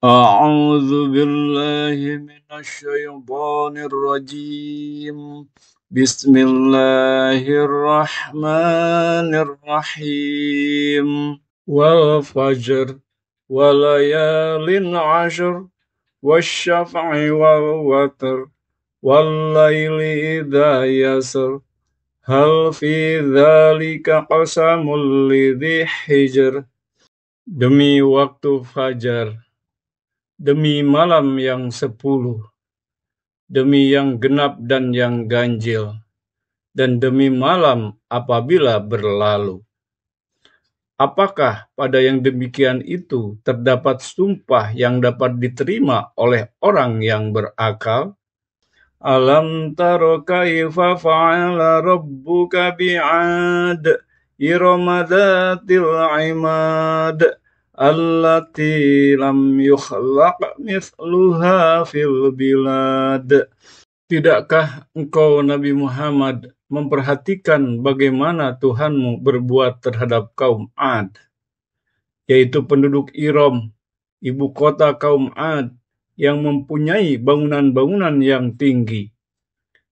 أعوذ بالله من الشيطان الرجيم. بسم الله الرحمن الرحيم. والفجر وليال عشر والشفع والوتر والليل إذا يسر هل في ذلك قسم لذي حجر. Demi waktu fajar, demi malam yang 10, demi yang genap dan yang ganjil, dan demi malam apabila berlalu. Apakah pada yang demikian itu terdapat sumpah yang dapat diterima oleh orang yang berakal? Alam taro kaifa fa'ala rabbuka bi'ad irama dhatil imad allati lam yukhlaq mithluha fil bilad. Tidakkah engkau Nabi Muhammad memperhatikan bagaimana Tuhanmu berbuat terhadap kaum Ad, yaitu penduduk Iram, ibu kota kaum Ad, yang mempunyai bangunan-bangunan yang tinggi,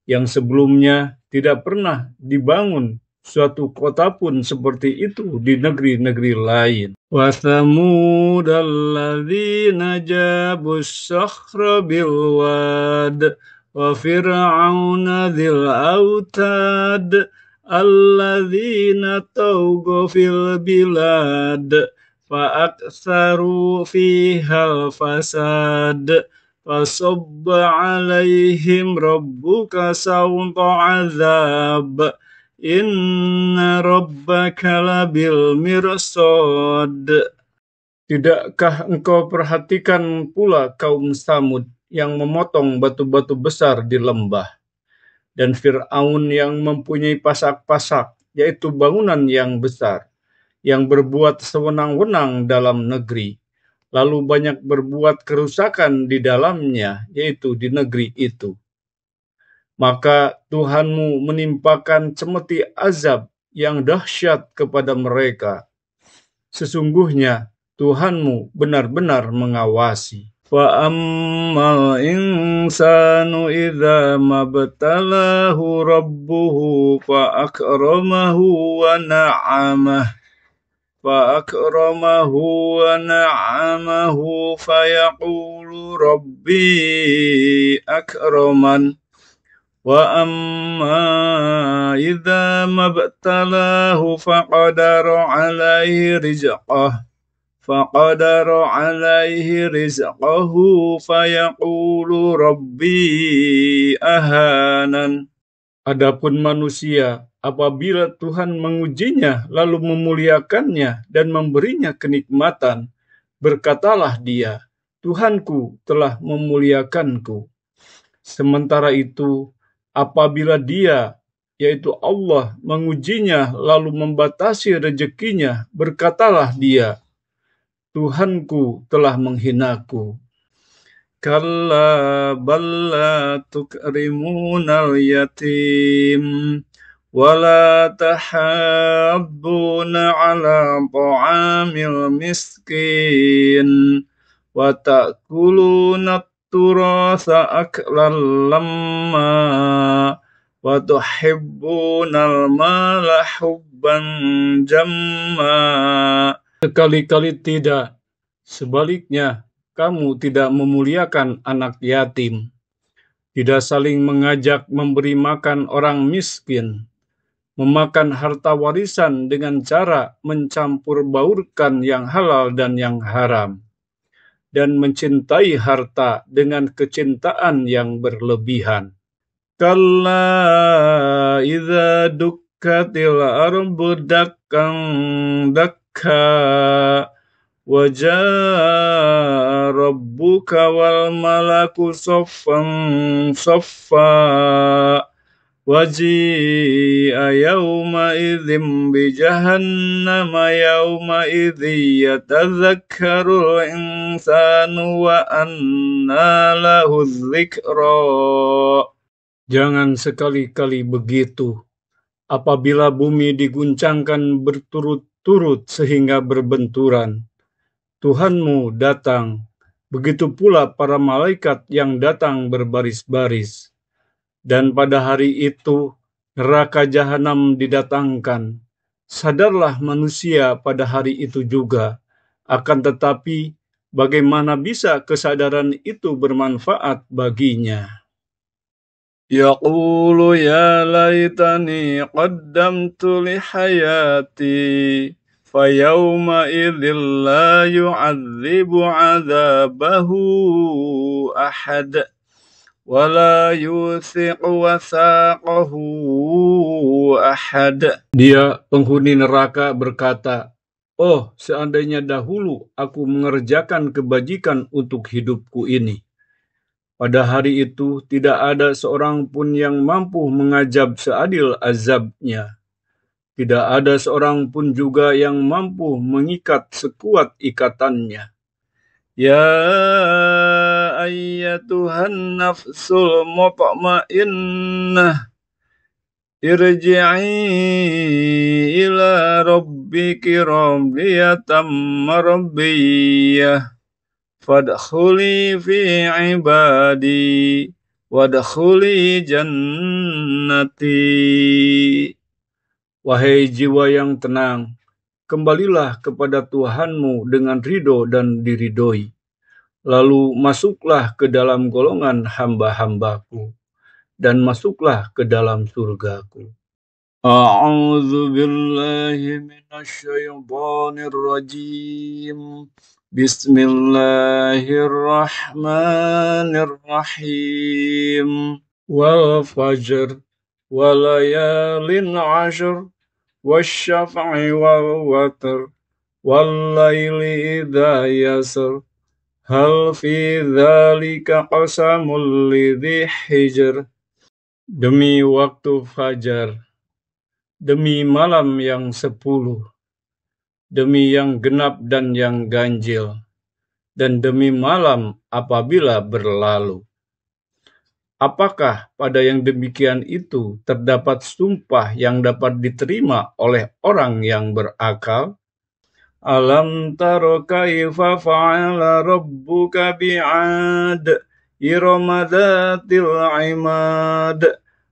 yang sebelumnya tidak pernah dibangun suatu kota pun seperti itu di negeri-negeri lain. Wa thamud alladzina jabus sakhra bil wad wa fir'auna dzil autad alladzina tawghaw fil bilad fa'aktsaru fihal fasad fasabba 'alaihim rabbuka sawta 'adzab inna rabbaka labil mirsad. Tidakkah engkau perhatikan pula kaum Samud yang memotong batu-batu besar di lembah, dan Fir'aun yang mempunyai pasak-pasak, yaitu bangunan yang besar, yang berbuat sewenang-wenang dalam negeri, lalu banyak berbuat kerusakan di dalamnya, yaitu di negeri itu. Maka Tuhanmu menimpakan cemeti azab yang dahsyat kepada mereka. Sesungguhnya Tuhanmu benar-benar mengawasi. Fa ammal insanu idza mabtalahu rabbuhu fa akramahu wa na'amahu fayaqulu rabbi akraman. Wa amma idza mabtalahu faqadara alaihi rizqahu fayaqulu rabbi ahanan. Adapun manusia, apabila Tuhan mengujinya lalu memuliakannya dan memberinya kenikmatan, berkatalah dia, Tuhanku telah memuliakanku. Sementara itu, apabila dia, yaitu Allah, mengujinya lalu membatasi rezekinya, berkatalah dia, Tuhanku telah menghinaku. Kalla balla tukrimunal yatim wala tahabbuna ala ta'amil miskin wa ta'kuluna turasa aklan lamma wa tuhibbunal mala hubban jamma. Sekali-kali tidak, sebaliknya kamu tidak memuliakan anak yatim, tidak saling mengajak memberi makan orang miskin, memakan harta warisan dengan cara mencampur baurkan yang halal dan yang haram, dan mencintai harta dengan kecintaan yang berlebihan. Kalla idza dukkatil ardu dakkan dakka wa jaa rabbuka wal malaku saffan saffa waji'a yawma idzin bi jahannama yawma idzi yatadzakkarul insanu wa anna lahu dzikra. Jangan sekali-kali begitu. Apabila bumi diguncangkan berturut-turut sehingga berbenturan, Tuhanmu datang Begitu pula para malaikat yang datang berbaris-baris. Dan pada hari itu neraka jahanam didatangkan. Sadarlah manusia pada hari itu juga. Akan tetapi bagaimana bisa kesadaran itu bermanfaat baginya? Yaqulu ya laitani qaddamtu li hayati fayawma idzil la yu'adzibu 'adzabahu ahad wala yuthiqu wathaqahu ahad. Dia penghuni neraka berkata, "Oh, seandainya dahulu aku mengerjakan kebajikan untuk hidupku ini. Pada hari itu tidak ada seorang pun yang mampu mengajab seadil azabnya. Tidak ada seorang pun juga yang mampu mengikat sekuat ikatannya. Ya ayyatuhan nafsul mutmainnah, irji'i ila rabbiki radiyatan mardiyah. Fadkhuli fi ibadi wadkhuli jannati." Wahai jiwa yang tenang, kembalilah kepada Tuhanmu dengan ridho dan diridhoi. Lalu masuklah ke dalam golongan hamba-hambaku, dan masuklah ke dalam surgaku. A'udzu billahi minasyaitonir rajim. Bismillahirrahmanirrahim. Wal fajr walayalin 'ashr wasyaf'i wal watr wal laili idza yasr hal fi dzalika qasamul lidzi hijr. Demi waktu fajar, demi malam yang 10, demi yang genap dan yang ganjil, dan demi malam apabila berlalu. Apakah pada yang demikian itu terdapat sumpah yang dapat diterima oleh orang yang berakal? Alam taro kaifa fa'ala rabbuka bi'ad irama dzatil imad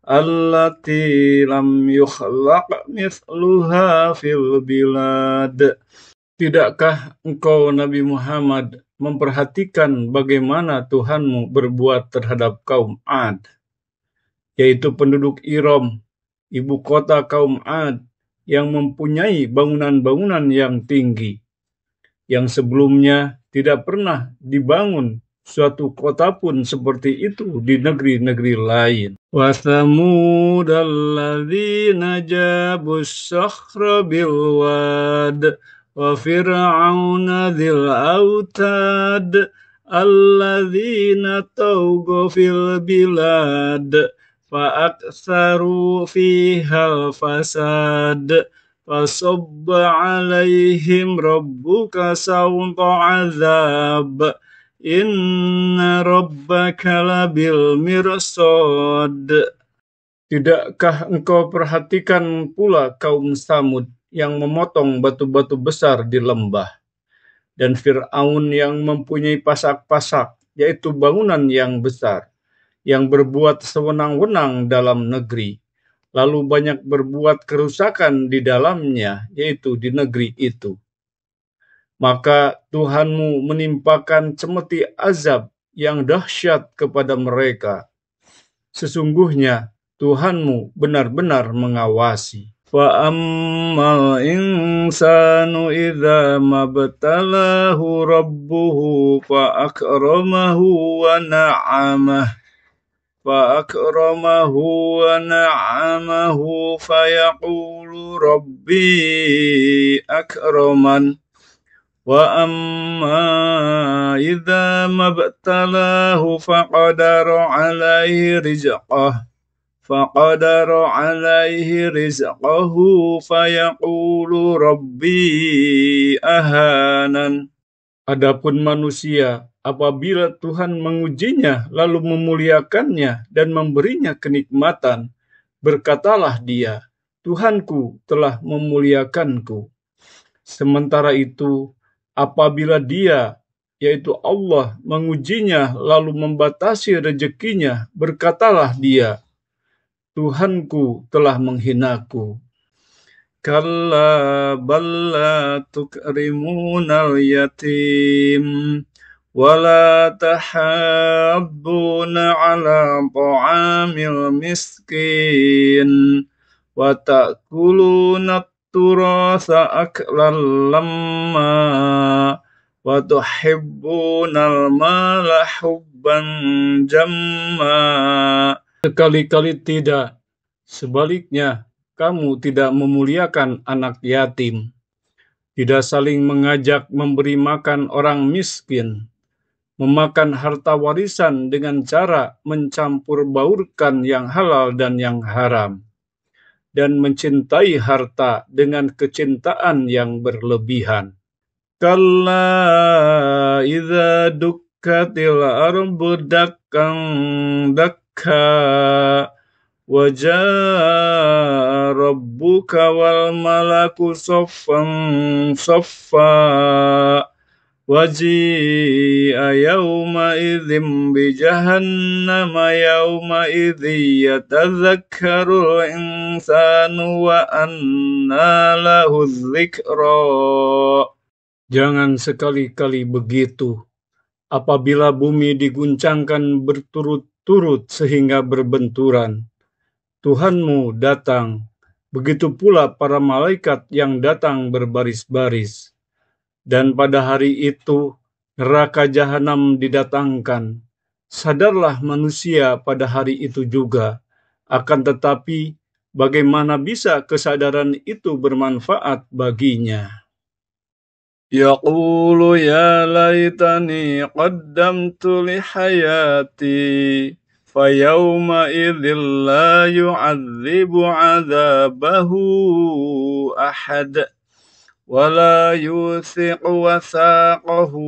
allati lam yukhlaq mithluha fil bilad. Tidakkah engkau Nabi Muhammad memperhatikan bagaimana Tuhanmu berbuat terhadap kaum Ad, yaitu penduduk Iram, ibu kota kaum Ad, yang mempunyai bangunan-bangunan yang tinggi, yang sebelumnya tidak pernah dibangun suatu kota pun seperti itu di negeri-negeri lain. Wa thamud alladzina jabus sakhra bil wad wa fir'auna dzil autad alladzina tawghaw fil bilad fa aktsaru fiha fasad fasabba 'alaihim rabbuka sawta 'adzab inna rabbaka labil mirsad. Tidakkah engkau perhatikan pula kaum Samud yang memotong batu-batu besar di lembah, dan Fir'aun yang mempunyai pasak-pasak, yaitu bangunan yang besar, yang berbuat sewenang-wenang dalam negeri, lalu banyak berbuat kerusakan di dalamnya, yaitu di negeri itu. Maka Tuhanmu menimpakan cemeti azab yang dahsyat kepada mereka. Sesungguhnya Tuhanmu benar-benar mengawasi. Fa ammal insanu idza mabtalahu rabbuhu fa akramahu wa na'amahu fa yaqulu rabbi akraman. Wa amma idza mabtalahu faqadara 'alaihi rizqahu fayaqulu rabbi ahanan. Adapun manusia, apabila Tuhan mengujinya lalu memuliakannya dan memberinya kenikmatan, berkatalah dia, Tuhanku telah memuliakanku. Sementara itu, apabila dia yaitu Allah, mengujinya lalu membatasi rezekinya, berkatalah dia, Tuhanku telah menghinaku. Kalla balla tukrimunal yatim wala tahabbuna ala ta'amil miskin wa ta'kuluna turasa aklan lamma wa tuhibbunal mala hubban jamma. Sekali-kali tidak, sebaliknya kamu tidak memuliakan anak yatim, tidak saling mengajak memberi makan orang miskin, memakan harta warisan dengan cara mencampur baurkan yang halal dan yang haram, dan mencintai harta dengan kecintaan yang berlebihan. Kalla idza dukkatil ardu dakkan dakka wajaa rabbuka wal malaku saffan saffa waji'a yawma idzin bi jahannama yawma idzi yatadzakkarul insanu wa anna lahu dzikra. Jangan sekali-kali begitu. Apabila bumi diguncangkan berturut-turut sehingga berbenturan, Tuhanmu datang, begitu pula para malaikat yang datang berbaris-baris. Dan pada hari itu, neraka jahanam didatangkan. Sadarlah manusia pada hari itu juga. Akan tetapi, bagaimana bisa kesadaran itu bermanfaat baginya? Yaqulu ya laitani qaddamtu li hayati. Fayawma idzil la yu'adzibu 'adzabahu ahad wa la yuthiqu wathaqahu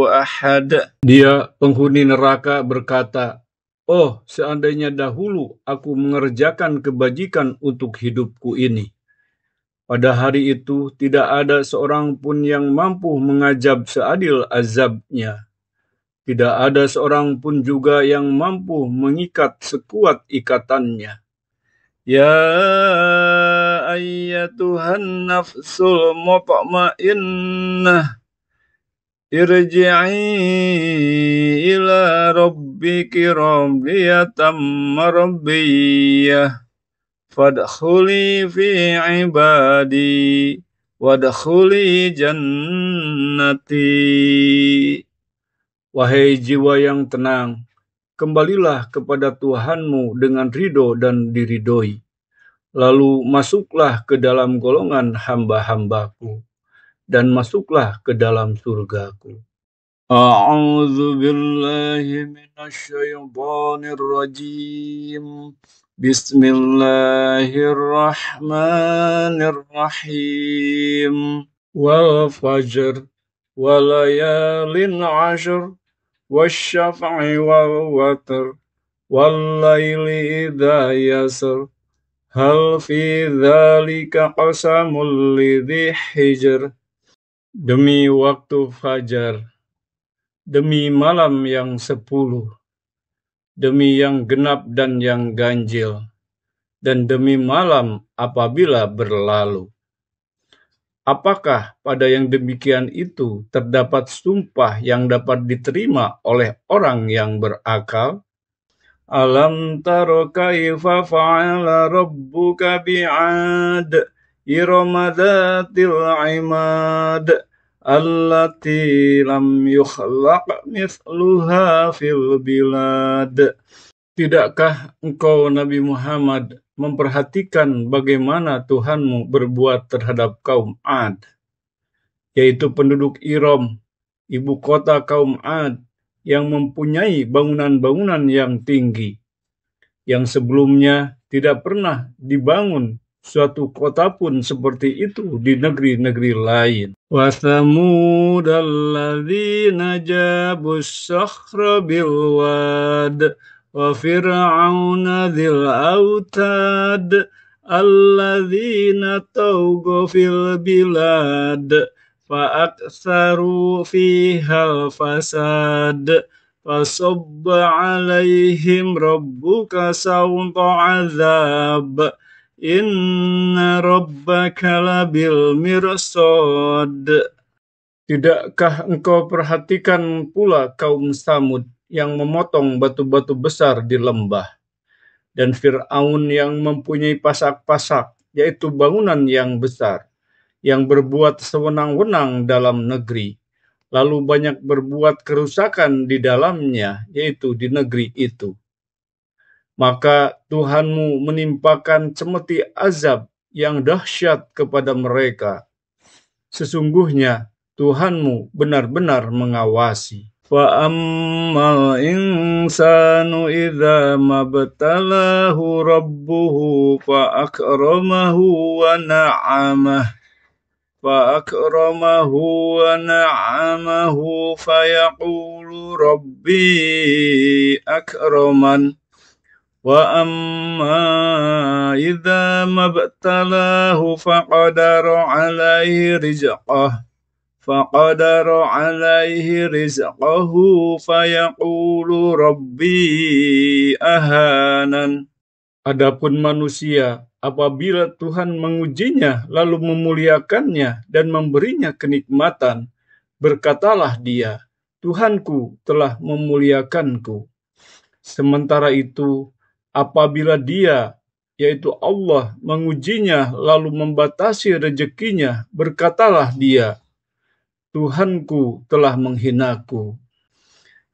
ahad. Dia penghuni neraka berkata, "Oh, seandainya dahulu aku mengerjakan kebajikan untuk hidupku ini. Pada hari itu tidak ada seorang pun yang mampu mengajab seadil azabnya. Tidak ada seorang pun juga yang mampu mengikat sekuat ikatannya. Ya ayyatuhan nafsul mutmainnah, irji'i ila rabbiki radiyatan mardiyah, fadkhuli fi ibadi, wadkhuli jannati." Wahai jiwa yang tenang, kembalilah kepada Tuhanmu dengan ridho dan diridhoi. Lalu masuklah ke dalam golongan hamba-hambaku, dan masuklah ke dalam surgaku. A'udzu billahi minasyaitonir rajim. Bismillahirrahmanirrahim. Wal fajr wa layalin 'ashr wasyaf'i wal watr wal laili idza yasr hal fi dzalika qasamul lidzi hijr. Demi waktu fajar, demi malam yang 10, demi yang genap dan yang ganjil, dan demi malam apabila berlalu. Apakah pada yang demikian itu terdapat sumpah yang dapat diterima oleh orang yang berakal? Alam taro kaifa fa'ala rabbuka bi'ad irama dzatil imad allati lam yukhlaq mithluha fil bilad. Tidakkah engkau Nabi Muhammad memperhatikan bagaimana Tuhanmu berbuat terhadap kaum Ad, yaitu penduduk Iram, ibu kota kaum Ad, yang mempunyai bangunan-bangunan yang tinggi, yang sebelumnya tidak pernah dibangun suatu kota pun seperti itu di negeri-negeri lain. Wa thamud alladzina jabus sakhra bil wad wa fir'auna dzil autad alladzina tawghaw fil bilad فأكثروا فيها الفساد فصب عليهم ربك سوط عذاب إن ربك لبالمرصاد. Tidakkah engkau perhatikan pula kaum Samud yang memotong batu-batu besar di lembah, dan Fir'aun yang mempunyai pasak-pasak, yaitu bangunan yang besar, yang berbuat sewenang-wenang dalam negeri, lalu banyak berbuat kerusakan di dalamnya, yaitu di negeri itu. Maka Tuhanmu menimpakan cemeti azab yang dahsyat kepada mereka. Sesungguhnya Tuhanmu benar-benar mengawasi. Fa'ammal insanu idza mabtalahu rabbuhu fa'akramahu wa na'amahu fayaqulu rabbi akraman. Wa amma idza mabtalahu faqadara alaihi rizqahu fayaqulu rabbi ahanan. Adapun manusia, apabila Tuhan mengujinya lalu memuliakannya dan memberinya kenikmatan, berkatalah dia, Tuhanku telah memuliakanku. Sementara itu, apabila dia, yaitu Allah, mengujinya lalu membatasi rezekinya, berkatalah dia, Tuhanku telah menghinaku.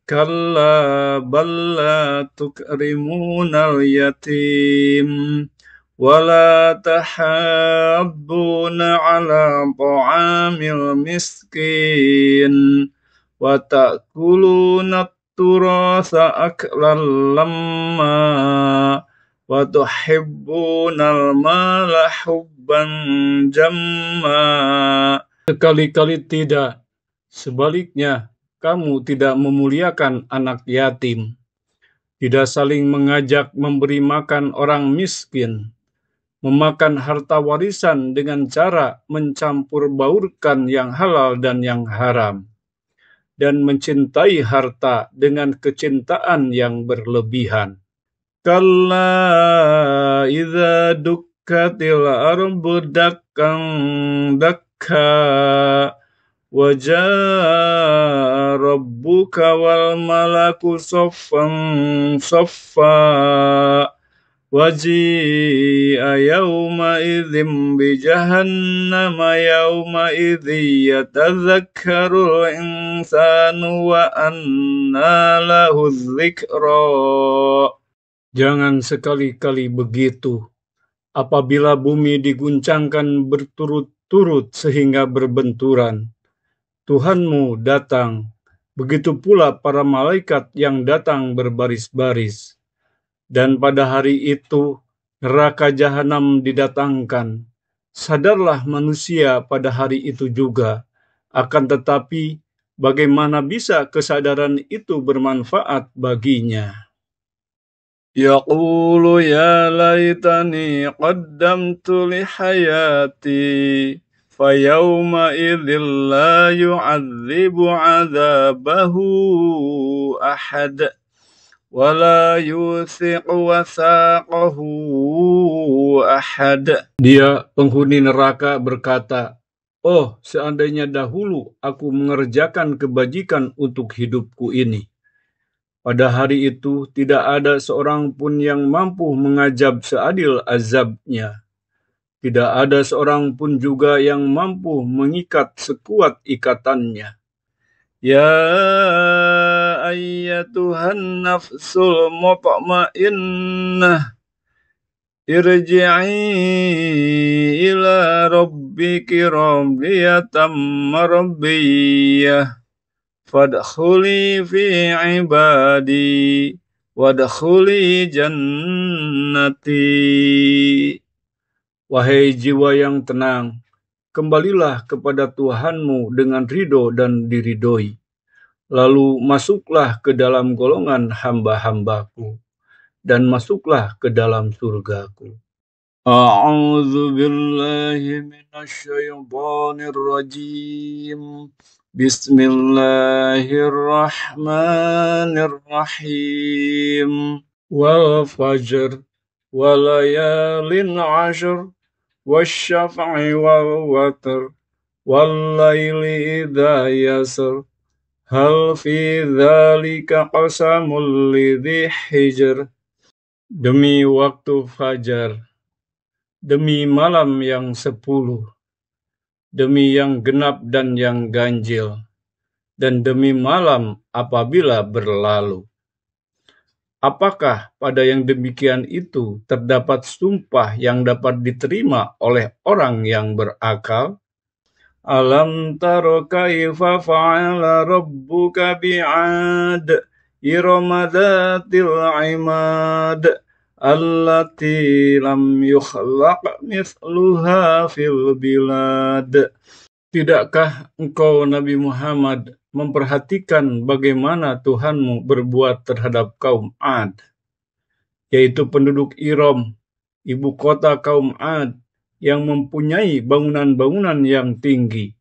Kalla bal la tukrimunal yatim wala tahabbuna ala ta'amil miskin wa ta'kuluna turasa aklan lamma wa tuhibbunal mala hubban jamma. Sekali-kali tidak, sebaliknya kamu tidak memuliakan anak yatim, tidak saling mengajak memberi makan orang miskin, memakan harta warisan dengan cara mencampur baurkan yang halal dan yang haram, dan mencintai harta dengan kecintaan yang berlebihan. Kalla idza dukkatil ardu dakkan dakka wa jaa rabbuka wal malaku saffan saffa waji'a yawma idzin bi jahannama yawma idzi yatadzakkarul insanu wa anna lahu dzikra. Jangan sekali-kali begitu. Apabila bumi diguncangkan berturut-turut sehingga berbenturan, Tuhanmu datang, begitu pula para malaikat yang datang berbaris-baris. Dan pada hari itu, neraka jahanam didatangkan. Sadarlah manusia pada hari itu juga. Akan tetapi, bagaimana bisa kesadaran itu bermanfaat baginya? Yaqulu ya laitani qaddamtu li hayati. Fayawma idzil la yu'adzibu 'adzabahu ahad wa la yuthiqu wathaqahu ahad. Dia, penghuni neraka, berkata, Oh, seandainya dahulu aku mengerjakan kebajikan untuk hidupku ini. Pada hari itu tidak ada seorang pun yang mampu mengajab seadil azabnya. Tidak ada seorang pun juga yang mampu mengikat sekuat ikatannya. Ya ayyatuhan nafsul mutmainnah irji'i ila rabbiki radiyatan mardiyah fadkhuli fi ibadi wadkhuli jannati. Wahai jiwa yang tenang, kembalilah kepada Tuhanmu dengan ridho dan diridhoi. Lalu masuklah ke dalam golongan hamba-hambaku, dan masuklah ke dalam surgaku. أعوذ بالله من الشيطان الرجيم بسم الله الرحمن الرحيم والفجر وليال عشر والشفع والوتر والليل إذا يسر هل في ذلك قسم لذي حجر. Demi waktu fajar, demi malam yang 10, demi yang genap dan yang ganjil, dan demi malam apabila berlalu. Apakah pada yang demikian itu terdapat sumpah yang dapat diterima oleh orang yang berakal? Alam taro kaifa fa'ala rabbuka bi'ad irama dhatil imad allati lam yukhlaq mithluha fil bilad. Tidakkah engkau Nabi Muhammad memperhatikan bagaimana Tuhanmu berbuat terhadap kaum Ad, yaitu penduduk Iram, ibu kota kaum Ad, yang mempunyai bangunan-bangunan yang tinggi,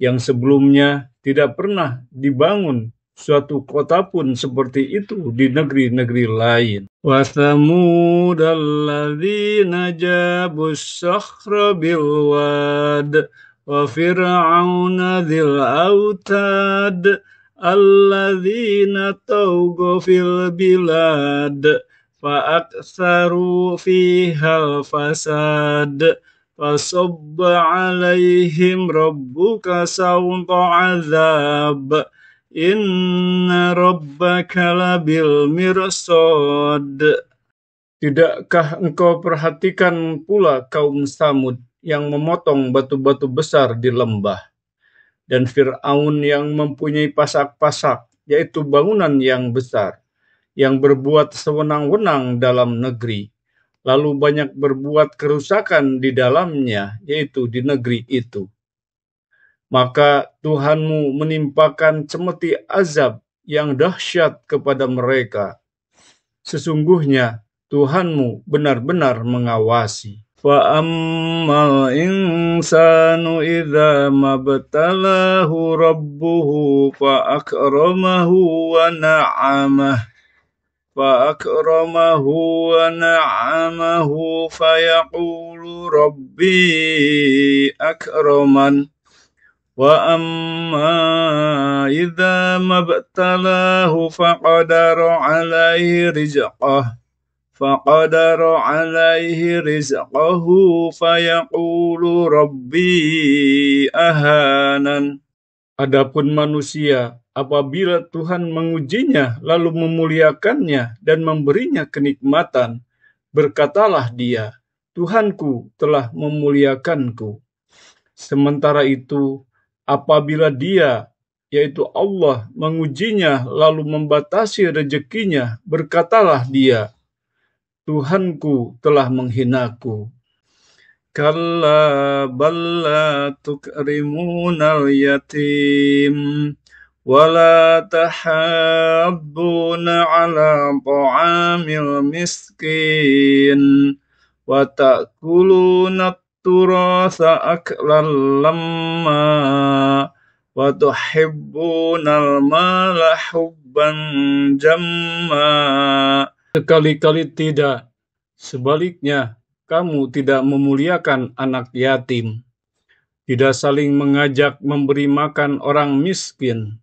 yang sebelumnya tidak pernah dibangun suatu kota pun seperti itu di negeri-negeri lain. Wa thamud alladzina jabus sakhra bil wad wa fir'auna dzil autad alladzina tawghaw fil bilad fa aktsaru fiha fasad fasabba alaihim rabbuka sawta azab inna rabbaka labil mirsad. Tidakkah engkau perhatikan pula kaum Samud yang memotong batu-batu besar di lembah, dan Fir'aun yang mempunyai pasak-pasak, yaitu bangunan yang besar, yang berbuat sewenang-wenang dalam negeri, lalu banyak berbuat kerusakan di dalamnya, yaitu di negeri itu. Maka Tuhanmu menimpakan cemeti azab yang dahsyat kepada mereka. Sesungguhnya Tuhanmu benar-benar mengawasi. Fa ammal insanu idza mabtalahu rabbuhu fa akramahu wa na'amah fayaqulu rabbi akraman wa amma idza mabtalahu faqadara alaihi rizqahu fayaqulu rabbi ahanan. Adapun manusia, apabila Tuhan mengujinya lalu memuliakannya dan memberinya kenikmatan, berkatalah dia, Tuhanku telah memuliakanku. Sementara itu, apabila dia, yaitu Allah, mengujinya lalu membatasi rezekinya, berkatalah dia, Tuhanku telah menghinaku. Kalla balla tukrimunal yatim wala tahabbuna ala ta'amil miskin wa ta'kuluna turasa aklan lamma wa tuhibbunal mala hubban jamma. Sekali-kali tidak, sebaliknya kamu tidak memuliakan anak yatim, tidak saling mengajak memberi makan orang miskin,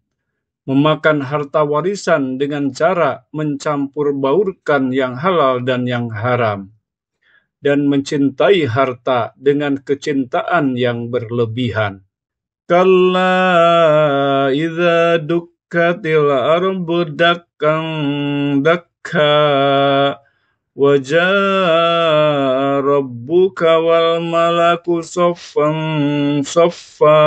memakan harta warisan dengan cara mencampur baurkan yang halal dan yang haram, dan mencintai harta dengan kecintaan yang berlebihan. Kalla idza dukkatil ardu dakkan dakka wa jaa rabbuka wal malaku saffan saffa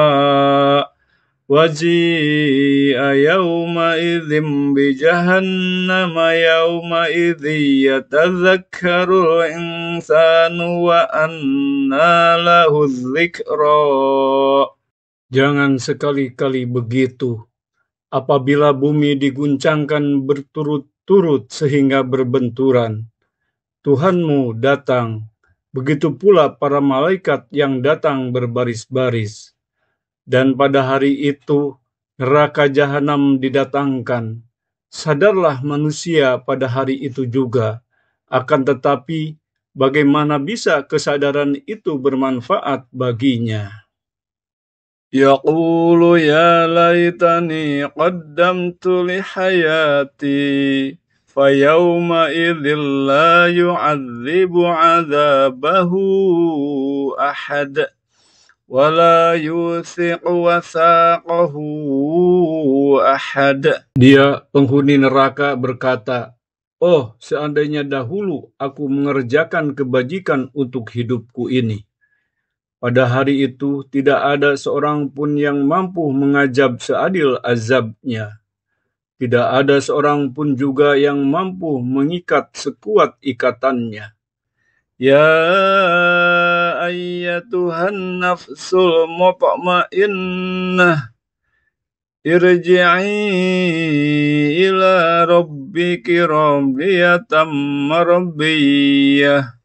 waji'a yawma idzin bi jahannama yawma idzi yatadzakkarul insanu wa anna lahu dzikra. Jangan sekali-kali begitu. Apabila bumi diguncangkan berturut-turut sehingga berbenturan, Tuhanmu datang begitu pula para malaikat yang datang berbaris-baris. Dan pada hari itu neraka jahanam didatangkan. Sadarlah manusia pada hari itu juga. Akan tetapi bagaimana bisa kesadaran itu bermanfaat baginya? Yaqulu ya laitani qaddamtu li hayati fayawma idzil la yu'adzibu 'adzabahu ahad wala yuthiqu wathaqahu ahad. Dia penghuni neraka berkata, "Oh, seandainya dahulu aku mengerjakan kebajikan untuk hidupku ini. Pada hari itu tidak ada seorang pun yang mampu mengajab seadil azabnya. Tidak ada seorang pun juga yang mampu mengikat sekuat ikatannya. Ya ayyatuhan nafsul mutmainnah, irji'i ila rabbiki radiyatan mardiyah.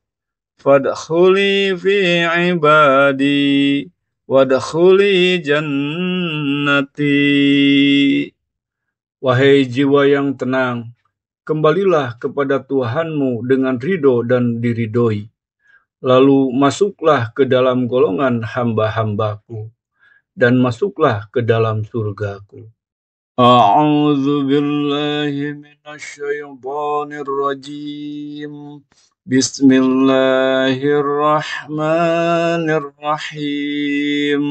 Fadkhuli fi ibadi wadkhuli jannati." Wahai jiwa yang tenang, kembalilah kepada Tuhanmu dengan ridho dan diridhoi. Lalu masuklah ke dalam golongan hamba-hambaku, dan masuklah ke dalam surgaku. A'udzu billahi minasyaitonir rajim. Bismillahirrahmanirrahim.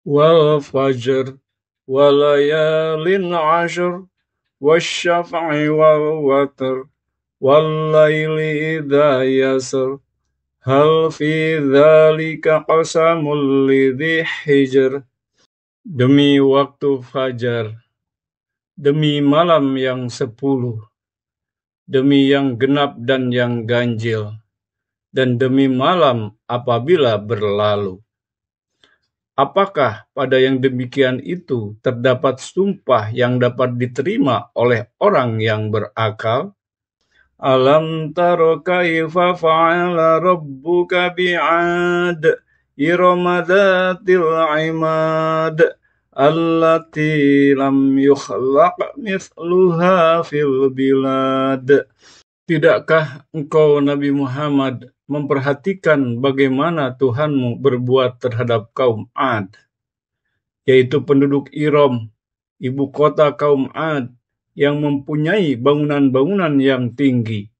Wal fajr walayalin ashr wasyaf'i wal watr wal laili idza yasr hal fi dzalika qasamul lidzi hijr. Demi waktu fajar, demi malam yang 10, demi yang genap dan yang ganjil, dan demi malam apabila berlalu. Apakah pada yang demikian itu terdapat sumpah yang dapat diterima oleh orang yang berakal? Alam taro kaifa fa'ala rabbuka bi'ad irama dzatil imad allati lam yukhlaq mithluha fil bilad. Tidakkah engkau Nabi Muhammad memperhatikan bagaimana Tuhanmu berbuat terhadap kaum Ad, yaitu penduduk Iram, ibu kota kaum Ad, yang mempunyai bangunan-bangunan yang tinggi,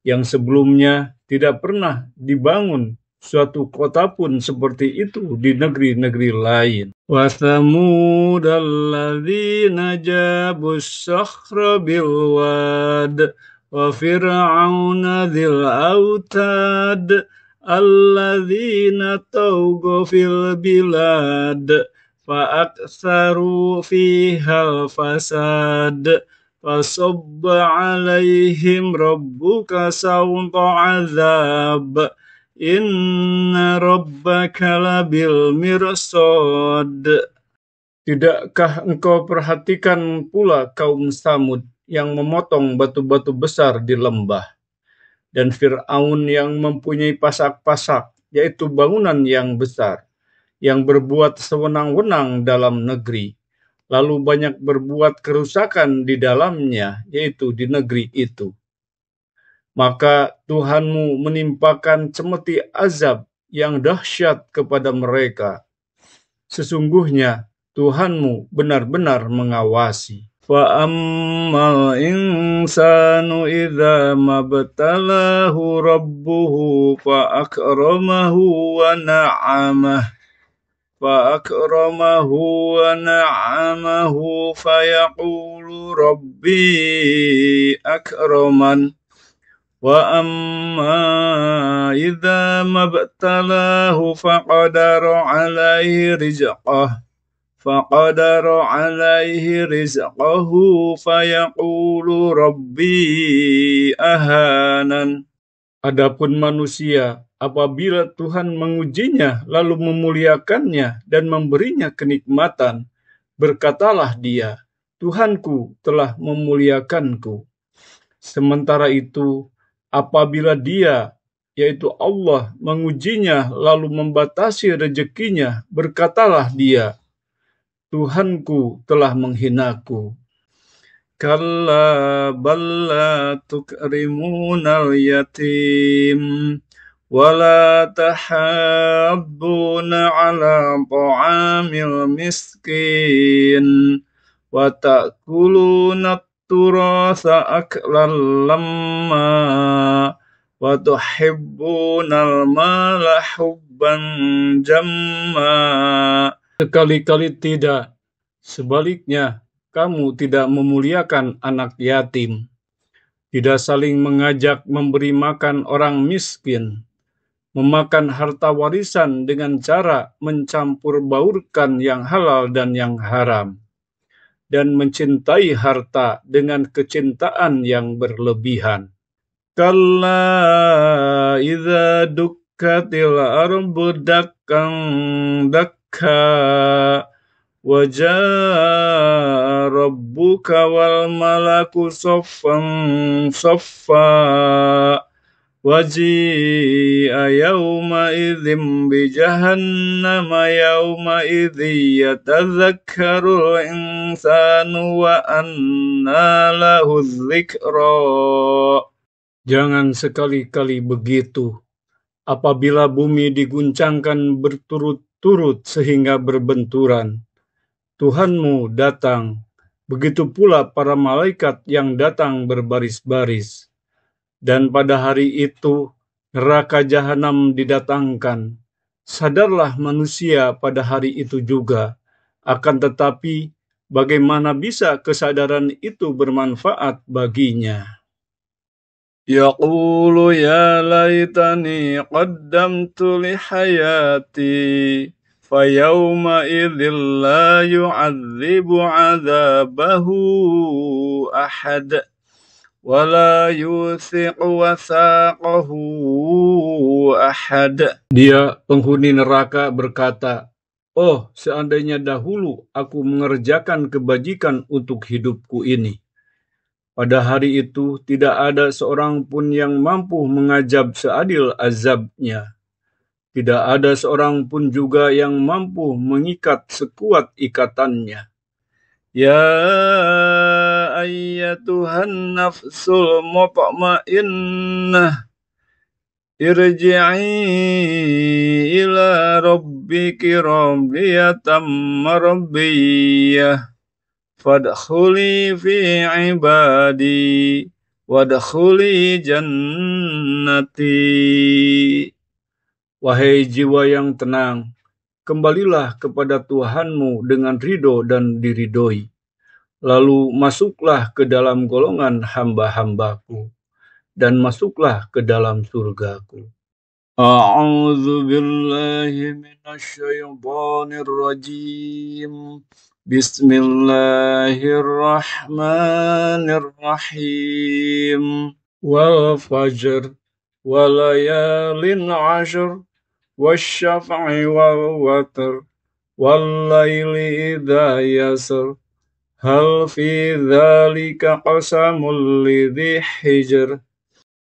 yang sebelumnya tidak pernah dibangun suatu kota pun seperti itu di negeri-negeri lain. Wa thamud alladzina jabus sakhra bil wad wa fir'auna dzil autad alladzina tawghaw fil bilad fa aktsaru fiha fasad fasabba 'alaihim rabbuka sawta 'adzab inna rabbaka labil mirsad. Tidakkah engkau perhatikan pula kaum Samud yang memotong batu-batu besar di lembah, dan Fir'aun yang mempunyai pasak-pasak, yaitu bangunan yang besar, yang berbuat sewenang-wenang dalam negeri, lalu banyak berbuat kerusakan di dalamnya, yaitu di negeri itu. Maka Tuhanmu menimpakan cemeti azab yang dahsyat kepada mereka. Sesungguhnya Tuhanmu benar-benar mengawasi. Fa ammal insanu idza mabtalahu rabbuhu fa akramahu wa na'amahu fa yaqulu rabbi akraman. Wa amma idza mabtalahu faqadara 'alaihi rizqahu fayaqulu rabbi ahanan. Adapun manusia, apabila Tuhan mengujinya lalu memuliakannya dan memberinya kenikmatan, berkatalah dia, Tuhanku telah memuliakanku. Sementara itu, apabila dia yaitu Allah, mengujinya lalu membatasi rezekinya, berkatalah dia, Tuhanku telah menghinaku. Kalla balla tukrimunal yatim wala tahabbuna ala ta'amil miskin wa ta'kuluna turasa aklan lamma wa tuhibbunal mala hubban jamma. Sekali-kali tidak, sebaliknya kamu tidak memuliakan anak yatim, tidak saling mengajak memberi makan orang miskin, memakan harta warisan dengan cara mencampur baurkan yang halal dan yang haram, dan mencintai harta dengan kecintaan yang berlebihan. Kalla idza dukkatil ardu dakkan dakka wajaa rabbuka wal malaku saffan saffa waji'a yawma idzin bi jahannama yawma idzi yatadzakkarul insanu wa anna lahu dzikra. Jangan sekali-kali begitu. Apabila bumi diguncangkan berturut-turut sehingga berbenturan, Tuhanmu datang, begitu pula para malaikat yang datang berbaris-baris. Dan pada hari itu, neraka jahanam didatangkan. Sadarlah manusia pada hari itu juga. Akan tetapi, bagaimana bisa kesadaran itu bermanfaat baginya? Yaqulu ya laitani qaddamtu li hayati. Fayawma idzil la yu'adzibu 'adzabahu ahad wa la yuthiqu wathaqahu ahad. Dia penghuni neraka berkata, "Oh, seandainya dahulu aku mengerjakan kebajikan untuk hidupku ini. Pada hari itu tidak ada seorang pun yang mampu mengajab seadil azabnya. Tidak ada seorang pun juga yang mampu mengikat sekuat ikatannya. Ya ayyatuhan nafsul mutmainnah, irji'i ila rabbiki radiyatan mardiyah, fadkhuli fi ibadi, wadkhuli jannati." Wahai jiwa yang tenang, kembalilah kepada Tuhanmu dengan ridho dan diridhoi. Lalu masuklah ke dalam golongan hamba-hambaku, dan masuklah ke dalam surgaku. A'udzu billahi minasyaitonir rajim. Bismillahirrahmanirrahim. Wal fajr wa layalin 'ashr wasyaf'i wal watr wal laili idza yasr hal fi dzalika qasamul lidzi hijr.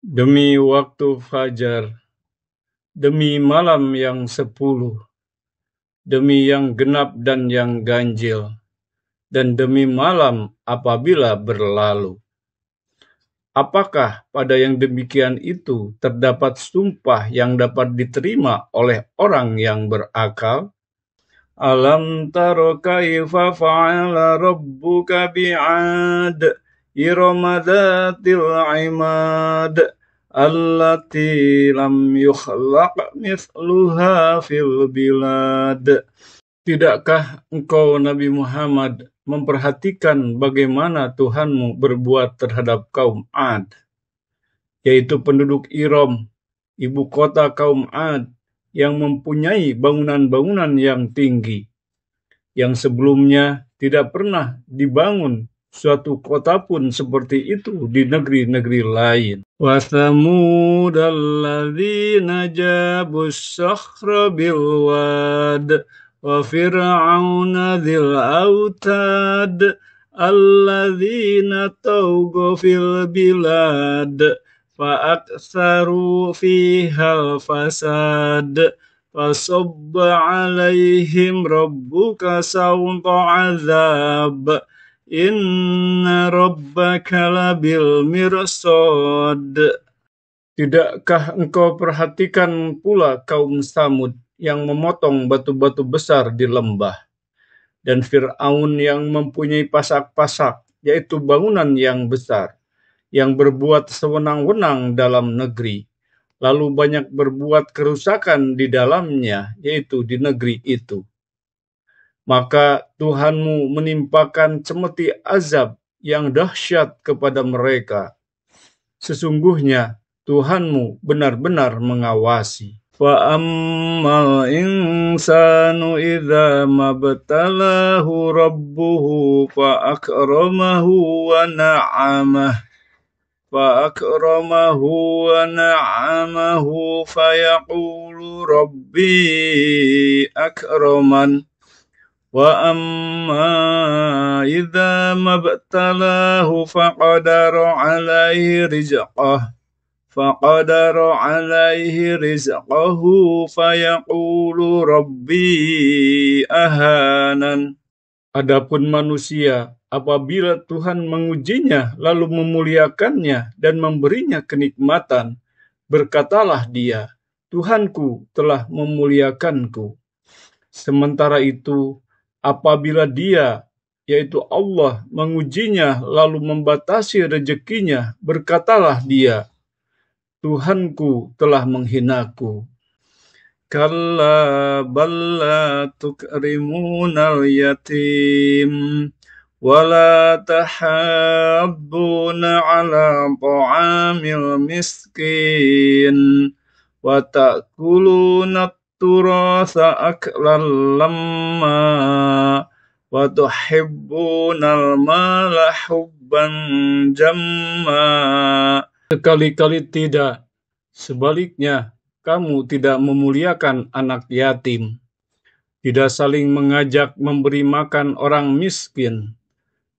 Demi waktu fajar, demi malam yang 10, demi yang genap dan yang ganjil, dan demi malam apabila berlalu. Apakah pada yang demikian itu terdapat sumpah yang dapat diterima oleh orang yang berakal? Alam taro kaifa fa'ala rabbuka bi'ad irama dzatil imad allati lam yukhlaq mithluha fil bilad. Tidakkah engkau Nabi Muhammad memperhatikan bagaimana Tuhanmu berbuat terhadap kaum Ad, yaitu penduduk Iram, ibu kota kaum Ad, yang mempunyai bangunan-bangunan yang tinggi, yang sebelumnya tidak pernah dibangun suatu kota pun seperti itu di negeri-negeri lain. Wa thamud alladzina jabus sakhra bil wad wa fir'auna dzil autad alladzina tawghaw fil bilad فأكثروا فيها الفساد فصب عليهم ربك سوط عذاب إن ربك لبالمرصاد. Tidakkah engkau perhatikan pula kaum Samud yang memotong batu-batu besar di lembah, dan Fir'aun yang mempunyai pasak-pasak, yaitu bangunan yang besar, yang berbuat sewenang-wenang dalam negeri, lalu banyak berbuat kerusakan di dalamnya, yaitu di negeri itu. Maka Tuhanmu menimpakan cemeti azab yang dahsyat kepada mereka. Sesungguhnya Tuhanmu benar-benar mengawasi. Fa'ammal insanu idza mabtalahu rabbuhu fa'akramahu wa na'amahu fayaqulu rabbi akraman. Wa amma idza mabtalahu faqadara alaihi rizqahu fayaqulu rabbi ahanan. Adapun manusia, apabila Tuhan mengujinya lalu memuliakannya dan memberinya kenikmatan, berkatalah dia, Tuhanku telah memuliakanku. Sementara itu, apabila dia, yaitu Allah, mengujinya lalu membatasi rezekinya, berkatalah dia, Tuhanku telah menghinaku. Kalla balla tukrimunal yatim wala tahabbuna ala ta'amil miskin wa ta'kuluna turasa aklan lamma wa tuhibbunal mala hubban jamma. Sekali-kali tidak, sebaliknya kamu tidak memuliakan anak yatim, tidak saling mengajak memberi makan orang miskin,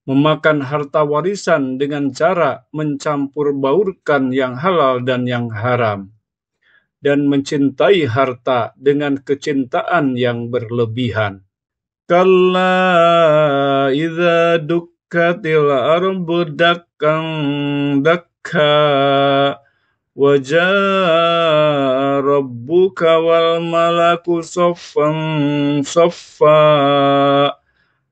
memakan harta warisan dengan cara mencampur baurkan yang halal dan yang haram, dan mencintai harta dengan kecintaan yang berlebihan. Kalla idza dukkatil ardu dakkan dakka wa jaa rabbuka wal malaku saffan saffa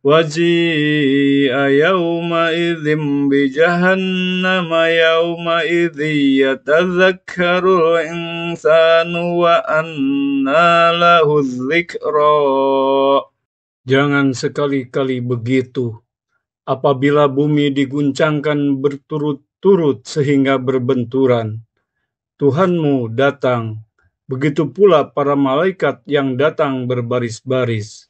waji'a yawma idzin bi jahannama yawma idzi yatadzakkarul insanu wa anna lahu dzikra. Jangan sekali-kali begitu. Apabila bumi diguncangkan berturut-turut sehingga berbenturan, Tuhanmu datang, begitu pula para malaikat yang datang berbaris-baris.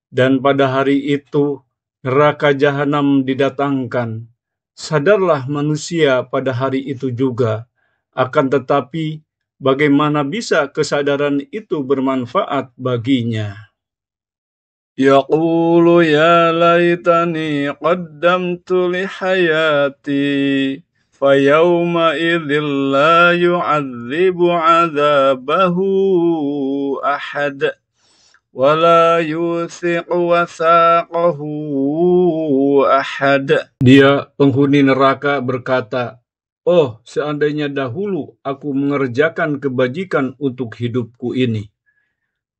Dan pada hari itu, neraka jahanam didatangkan. Sadarlah manusia pada hari itu juga. Akan tetapi, bagaimana bisa kesadaran itu bermanfaat baginya? Yaqulu ya laitani qaddamtu li hayati. Fayawma idzil la yu'adzibu 'adzabahu ahad wa la yuthiqu wathaqahu ahad. Dia penghuni neraka berkata, "Oh, seandainya dahulu aku mengerjakan kebajikan untuk hidupku ini.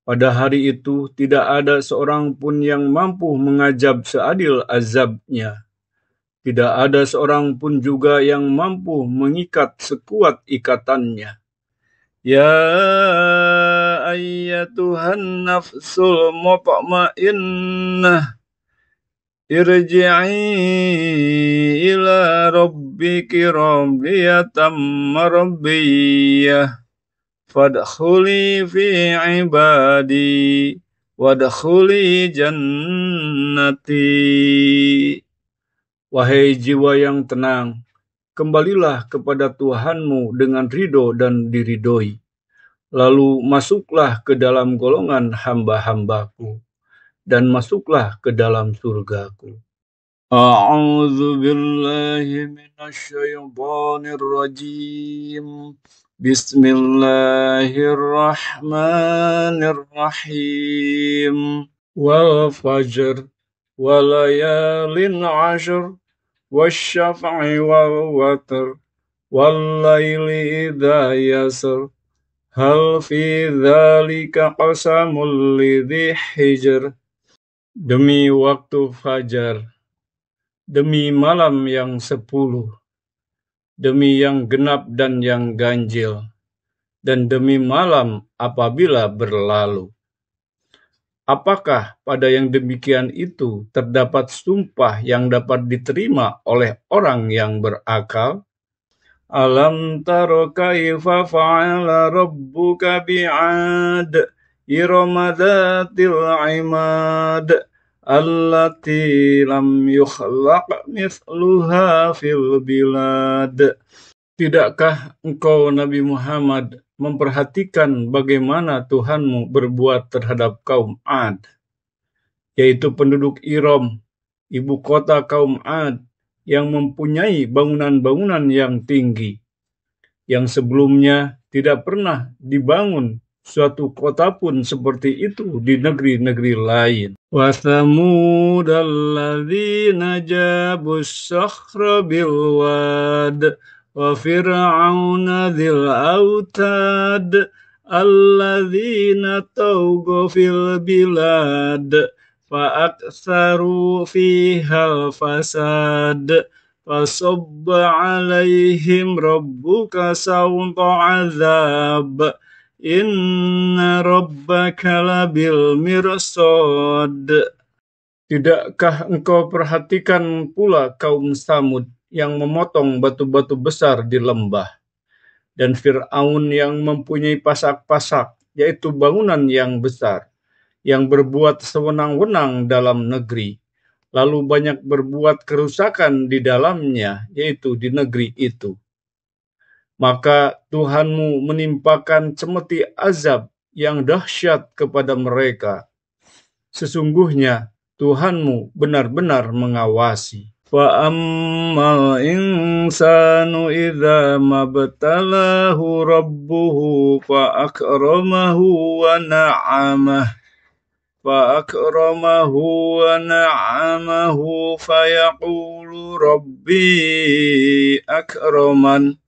Pada hari itu tidak ada seorang pun yang mampu mengajab seadil azabnya. Tidak ada seorang pun juga yang mampu mengikat sekuat ikatannya. Ya ayyatuhan nafsul mutmainnah, irji'i ila rabbiki radiyatan mardiyah, fadkhuli fi ibadi, wadkhuli jannati." Wahai jiwa yang tenang, kembalilah kepada Tuhanmu dengan ridho dan diridhoi. Lalu masuklah ke dalam golongan hamba-hambaku, dan masuklah ke dalam surgaku. A'udzu billahi minasyaitonir rajim. Bismillahirrahmanirrahim. Wal fajr walayalin ashr wasyaf'i wal watr wal laili idza yasr hal fi dzalika qasamul lidzi hijr. Demi waktu fajar, demi malam yang 10, demi yang genap dan yang ganjil, dan demi malam apabila berlalu. Apakah pada yang demikian itu terdapat sumpah yang dapat diterima oleh orang yang berakal? Alam taro kaifa fa'ala rabbuka bi'ad irama dzatil imad allati lam yukhlaq mithluha fil bilad. Tidakkah engkau Nabi Muhammad memperhatikan bagaimana Tuhanmu berbuat terhadap kaum Ad, yaitu penduduk Iram, ibu kota kaum Ad, yang mempunyai bangunan-bangunan yang tinggi, yang sebelumnya tidak pernah dibangun suatu kota pun seperti itu di negeri-negeri lain. Wa thamud alladzina jabus sakhra bil wad wa fir'auna dzil autad alladzina tawghaw fil bilad fa aktsaru fihal fasad fasabba 'alaihim rabbuka sawta 'adzab inna rabbaka labil mirsad. Tidakkah engkau perhatikan pula kaum Samud yang memotong batu-batu besar di lembah, dan Fir'aun yang mempunyai pasak-pasak, yaitu bangunan yang besar, yang berbuat sewenang-wenang dalam negeri, lalu banyak berbuat kerusakan di dalamnya, yaitu di negeri itu. Maka Tuhanmu menimpakan cemeti azab yang dahsyat kepada mereka. Sesungguhnya Tuhanmu benar-benar mengawasi. Fa ammal insanu idza mabtalahu rabbuhu fa akramahu wa na'amahu fa yaqulu rabbi akraman.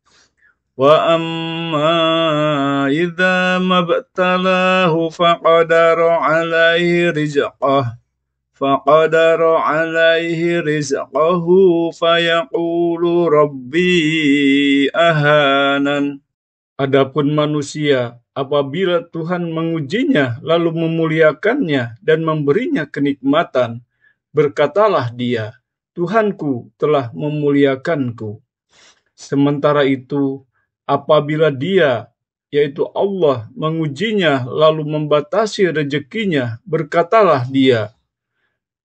Wa amma idza mabtalahu faqadara 'alaihi rizqahu fayaqulu rabbi ahanan. Adapun manusia, apabila Tuhan mengujinya lalu memuliakannya dan memberinya kenikmatan, berkatalah dia, Tuhanku telah memuliakanku. Sementara itu, apabila dia, yaitu Allah, mengujinya lalu membatasi rezekinya, berkatalah dia,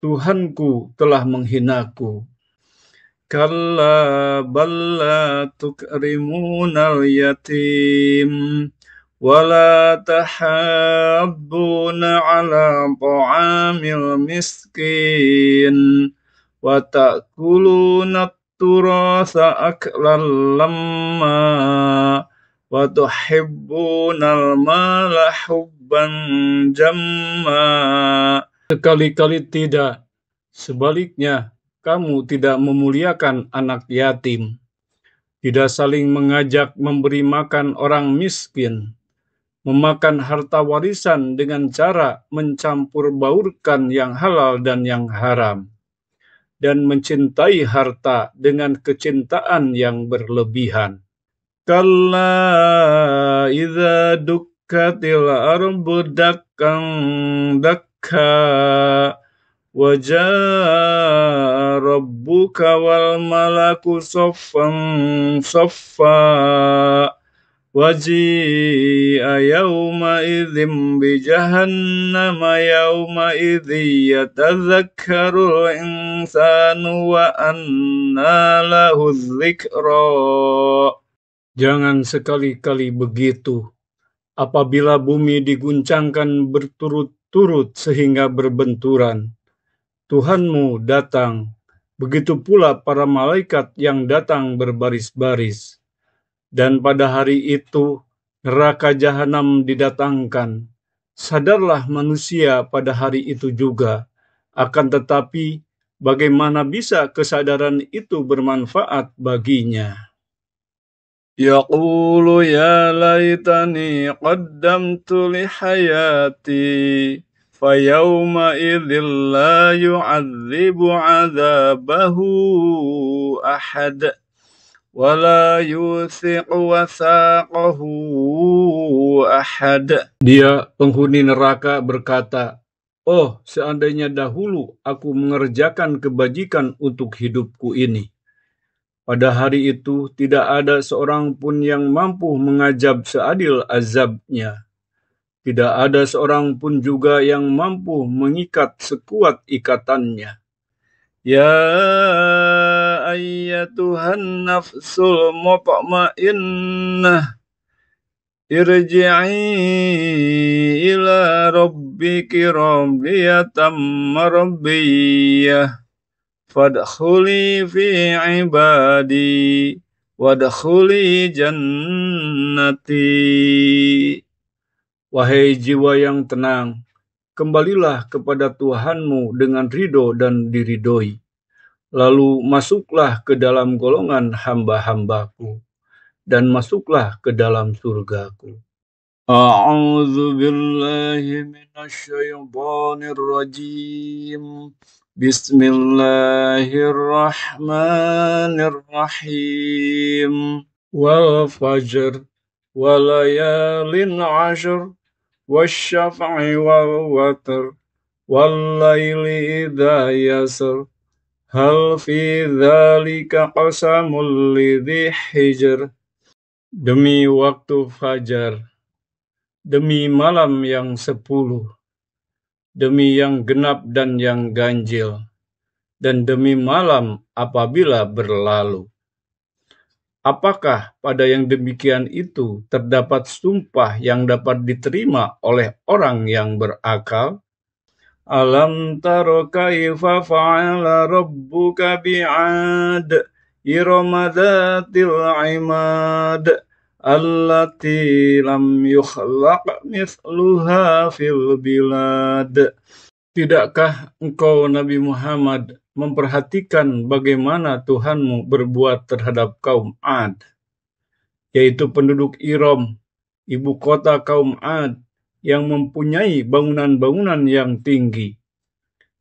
Tuhanku telah menghinaku. Kalla balla tukrimunal yatim wala tahabbuna ala ta'amil miskin wa ta'kuluna turasa aklan lamma wa tuhibbunal mala hubban jamma. Sekali-kali tidak, sebaliknya kamu tidak memuliakan anak yatim, tidak saling mengajak memberi makan orang miskin, memakan harta warisan dengan cara mencampur baurkan yang halal dan yang haram, dan mencintai harta dengan kecintaan yang berlebihan. Kalla idza dukkatil ardu dakkan dakka wa jaa rabbuka wal malaku saffan saffa waji'a yawma idzin bi jahannama yawma idzi yatadzakkarul insanu wa anna lahu dzikra. Jangan sekali-kali begitu. Apabila bumi diguncangkan berturut-turut sehingga berbenturan, Tuhanmu datang Begitu pula para malaikat yang datang berbaris-baris. Dan pada hari itu neraka jahanam didatangkan. Sadarlah manusia pada hari itu juga. Akan tetapi bagaimana bisa kesadaran itu bermanfaat baginya? Yaqulu ya laitani qaddamtu li hayati fayawma idzil la yu'adzibu 'adzabahu ahad wa la yuthiqu wathaqahu ahad. Dia, penghuni neraka, berkata, "Oh, seandainya dahulu aku mengerjakan kebajikan untuk hidupku ini. Pada hari itu tidak ada seorang pun yang mampu mengazab seadil azabnya. Tidak ada seorang pun juga yang mampu mengikat sekuat ikatannya. Ya ayyatuhan nafsul mutmainnah, irji'i ila rabbiki radiyatan mardiyah. Fadkhuli fi ibadi wadkhuli jannati." Wahai jiwa yang tenang, kembalilah kepada Tuhanmu dengan ridho dan diridhoi. Lalu masuklah ke dalam golongan hamba-hambaku, dan masuklah ke dalam surgaku. A'udzu billahi minasy syaithanir rajim. Bismillahirrahmanirrahim. Wal fajr walayalin 'ashr wasyaf'i wal watr wal laili idza yasr hal fi dzalika qasamul lidzi hijr. Demi waktu fajar, demi malam yang 10, demi yang genap dan yang ganjil, dan demi malam apabila berlalu. Apakah pada yang demikian itu terdapat sumpah yang dapat diterima oleh orang yang berakal? Alam taro kaifa fa'ala rabbuka bi'ad irama dzatil imad allati lam yukhlaq mithluha fil bilad. Tidakkah engkau Nabi Muhammad memperhatikan bagaimana Tuhanmu berbuat terhadap kaum Ad, yaitu penduduk Iram, ibu kota kaum Ad, yang mempunyai bangunan-bangunan yang tinggi,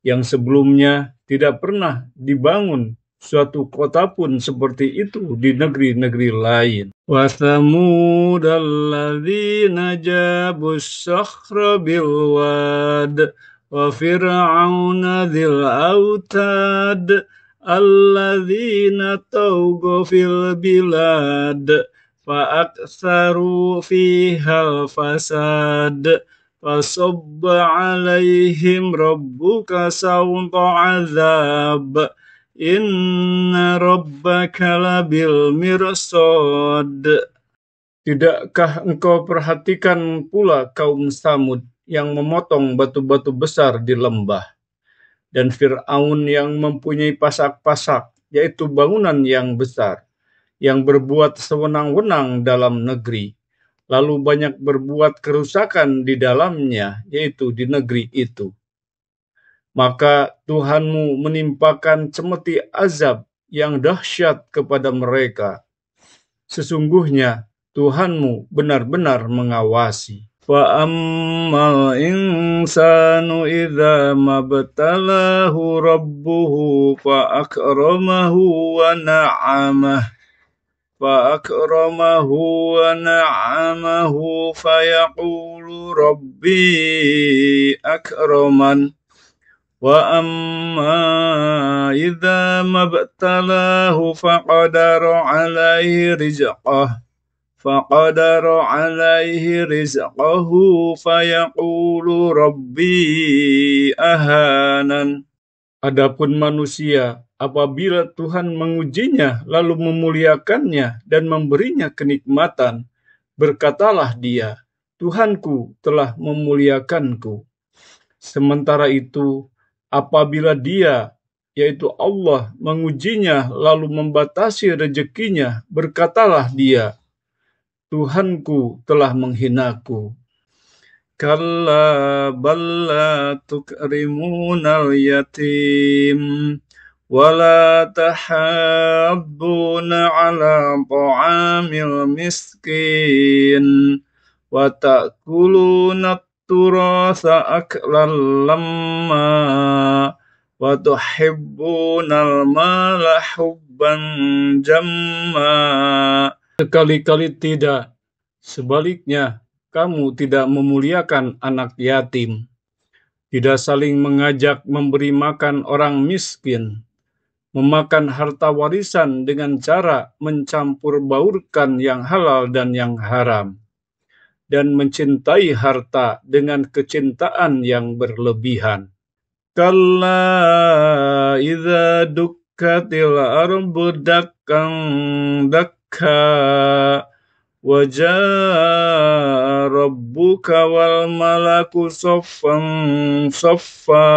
yang sebelumnya tidak pernah dibangun suatu kota pun seperti itu di negeri-negeri lain. Wa thamud alladzina jabus sakhra bil wad wa fir'auna dzil autad alladzina tawghaw fil bilad fa aktsaru fihal fasad fasabba 'alaihim rabbuka sawta 'adzab inna rabbaka labil mirsad. Tidakkah engkau perhatikan pula kaum Samud yang memotong batu-batu besar di lembah, dan Fir'aun yang mempunyai pasak-pasak, yaitu bangunan yang besar, yang berbuat sewenang-wenang dalam negeri, lalu banyak berbuat kerusakan di dalamnya, yaitu di negeri itu. Maka Tuhanmu menimpakan cemeti azab yang dahsyat kepada mereka. Sesungguhnya Tuhanmu benar-benar mengawasi. Fa ammal insanu idza mabtalahu rabbuhu fa akramahu wa na'amahu fa yaqulu rabbi akraman. Wa amma idza mabtalahu faqadara 'alaihi rizqahu fayaqulu rabbi ahanan. Adapun manusia, apabila Tuhan mengujinya lalu memuliakannya dan memberinya kenikmatan, berkatalah dia, Tuhanku telah memuliakanku. Sementara itu, apabila dia yaitu Allah, mengujinya lalu membatasi rezekinya, berkatalah dia, Tuhanku telah menghinaku. Kalla balla tukrimunal yatim wala tahabbuna ala ta'amil miskin wa ta'kuluna turasa aklan lamma wa tuhibbunal mala hubban jamma. Sekali-kali tidak, sebaliknya kamu tidak memuliakan anak yatim, tidak saling mengajak memberi makan orang miskin, memakan harta warisan dengan cara mencampur baurkan yang halal dan yang haram, dan mencintai harta dengan kecintaan yang berlebihan. Kalla idza dukkatil ardu dakkan dakka wa jaa rabbuka wal malaku saffan saffa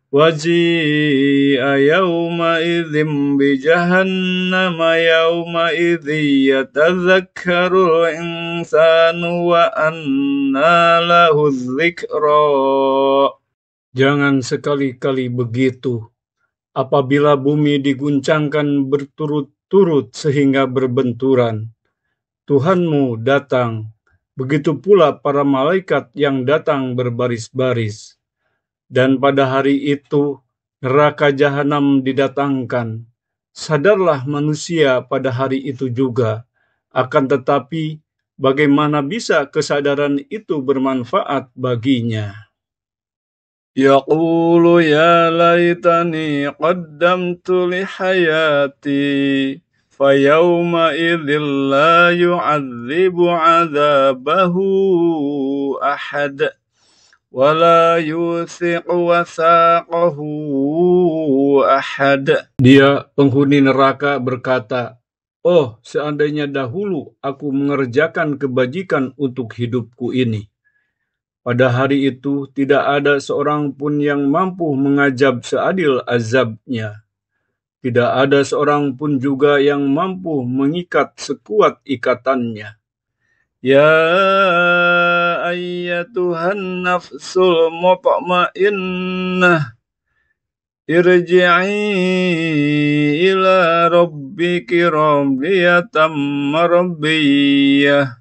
waji'a yawma idzin bi jahannama yawma idzi yatadzakkarul insanu wa anna lahu dzikra. Jangan sekali-kali begitu. Apabila bumi diguncangkan berturut-turut sehingga berbenturan, Tuhanmu datang, begitu pula para malaikat yang datang berbaris-baris. Dan pada hari itu, neraka jahanam didatangkan. Sadarlah manusia pada hari itu juga. Akan tetapi, bagaimana bisa kesadaran itu bermanfaat baginya? Yaqulu ya laitani qaddamtu li hayati fayawma idzil la yu'adzibu 'adzabahu ahad wa la yuthiqu wathaqahu ahad. Dia, penghuni neraka, berkata, "Oh, seandainya dahulu aku mengerjakan kebajikan untuk hidupku ini. Pada hari itu tidak ada seorang pun yang mampu mengajab seadil azabnya. Tidak ada seorang pun juga yang mampu mengikat sekuat ikatannya. Ya ayyatuhan nafsul mutmainnah, irji'i ila rabbiki radiyatan mardiyah.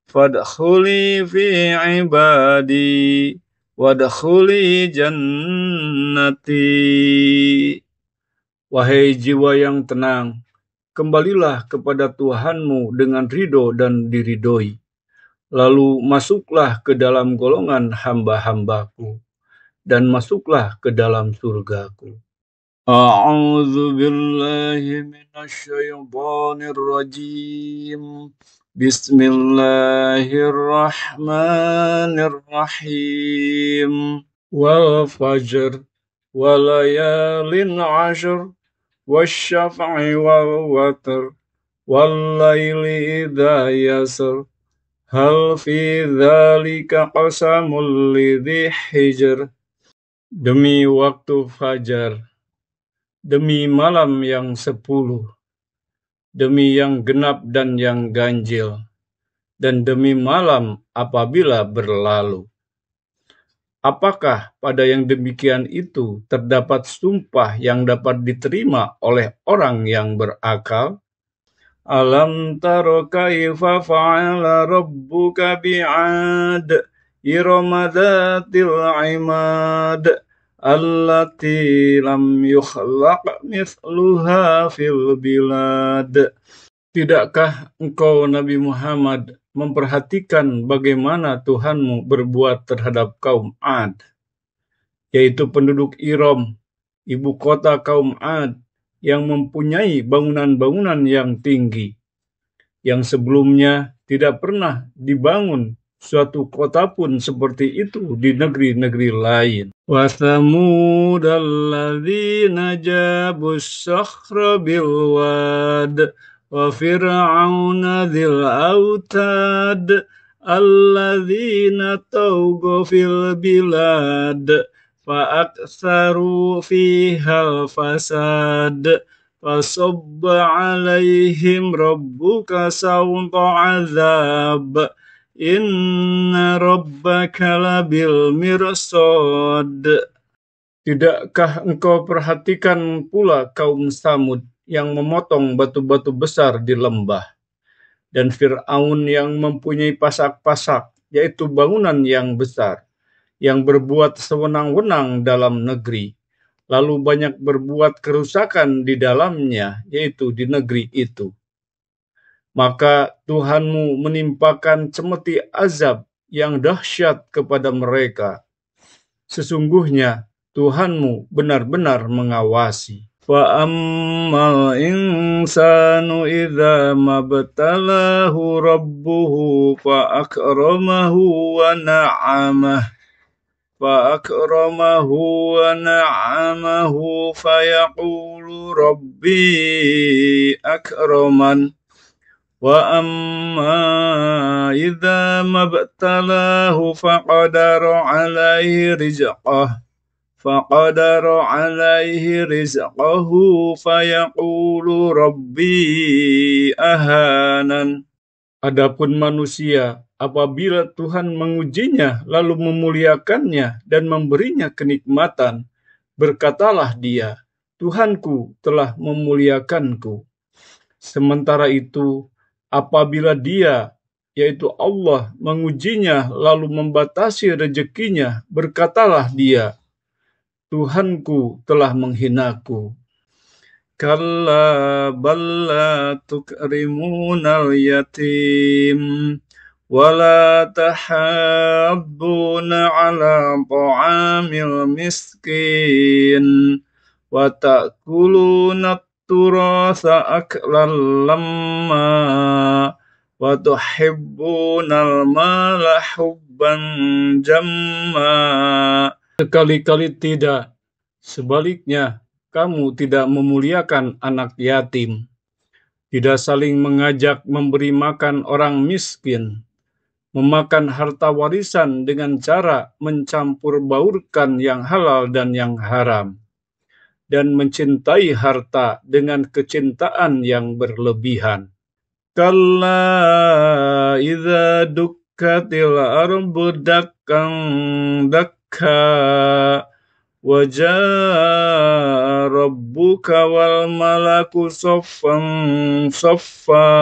Fadkhuli fi ibadi wadkhuli jannati." Wahai jiwa yang tenang, kembalilah kepada Tuhanmu dengan ridho dan diridhoi. Lalu masuklah ke dalam golongan hamba-hambaku, dan masuklah ke dalam surgaku. A'udzu billahi minasy syaithanir rajim. Bismillahirrahmanirrahim. Wal fajr wa layalin 'ashr wasyaf'i wal watr wal laili idza yasr hal fi dzalika qasamul lidzi hijr. Demi waktu fajar, demi malam yang 10, demi yang genap dan yang ganjil, dan demi malam apabila berlalu. Apakah pada yang demikian itu terdapat sumpah yang dapat diterima oleh orang yang berakal? Alam taro kaifa fa'ala rabbuka bi'ad irama dzatil imad allati lam yukhlaq mithluha fil bilad. Tidakkah engkau Nabi Muhammad memperhatikan bagaimana Tuhanmu berbuat terhadap kaum Ad, yaitu penduduk Iram, ibu kota kaum Ad, yang mempunyai bangunan-bangunan yang tinggi, yang sebelumnya tidak pernah dibangun suatu kota pun seperti itu di negeri-negeri lain. Wa thamud alladzina jabus sakhra bil wad wa fir'auna dzil autad alladzina tawghaw fil bilad فأكثروا فيها الفساد فصب عليهم ربك سوط عذاب إن ربك لبالمرصاد. Tidakkah engkau perhatikan pula kaum Samud yang memotong batu-batu besar di lembah, dan Fir'aun yang mempunyai pasak-pasak, yaitu bangunan yang besar, yang berbuat sewenang-wenang dalam negeri, lalu banyak berbuat kerusakan di dalamnya, yaitu di negeri itu. Maka Tuhanmu menimpakan cemeti azab yang dahsyat kepada mereka. Sesungguhnya Tuhanmu benar-benar mengawasi. فَأَمَّا الْإِنسَانُ إِذَا مَا ابْتَلَاهُ رَبُّهُ فَأَكْرَمَهُ وَنَعَّمَهُ فَيَقُولُ رَبِّي أَكْرَمَنِ وَأَمَّا إِذَا مَا ابْتَلَاهُ فَقَدَرَ عَلَيْهِ رِزْقَهُ فَيَقُولُ رَبِّي أَهَانَنِ. Adapun manusia, apabila Tuhan mengujinya lalu memuliakannya dan memberinya kenikmatan, berkatalah dia, Tuhanku telah memuliakanku. Sementara itu, apabila dia, yaitu Allah, mengujinya lalu membatasi rezekinya, berkatalah dia, Tuhanku telah menghinaku. Kalla bal la tukrimunal yatim wala tahabbuna ala ta'amil miskin wa ta'kuluna turasa aklan lamma wa tuhibbunal mala hubban jamma. Sekali-kali tidak, sebaliknya kamu tidak memuliakan anak yatim, tidak saling mengajak memberi makan orang miskin, memakan harta warisan dengan cara mencampur baurkan yang halal dan yang haram, dan mencintai harta dengan kecintaan yang berlebihan. Kalla idza dukkatil ardu dakkan dakka وَجَاءَ رَبُّكَ وَالْمَلَكُ صَفًّا صَفًّا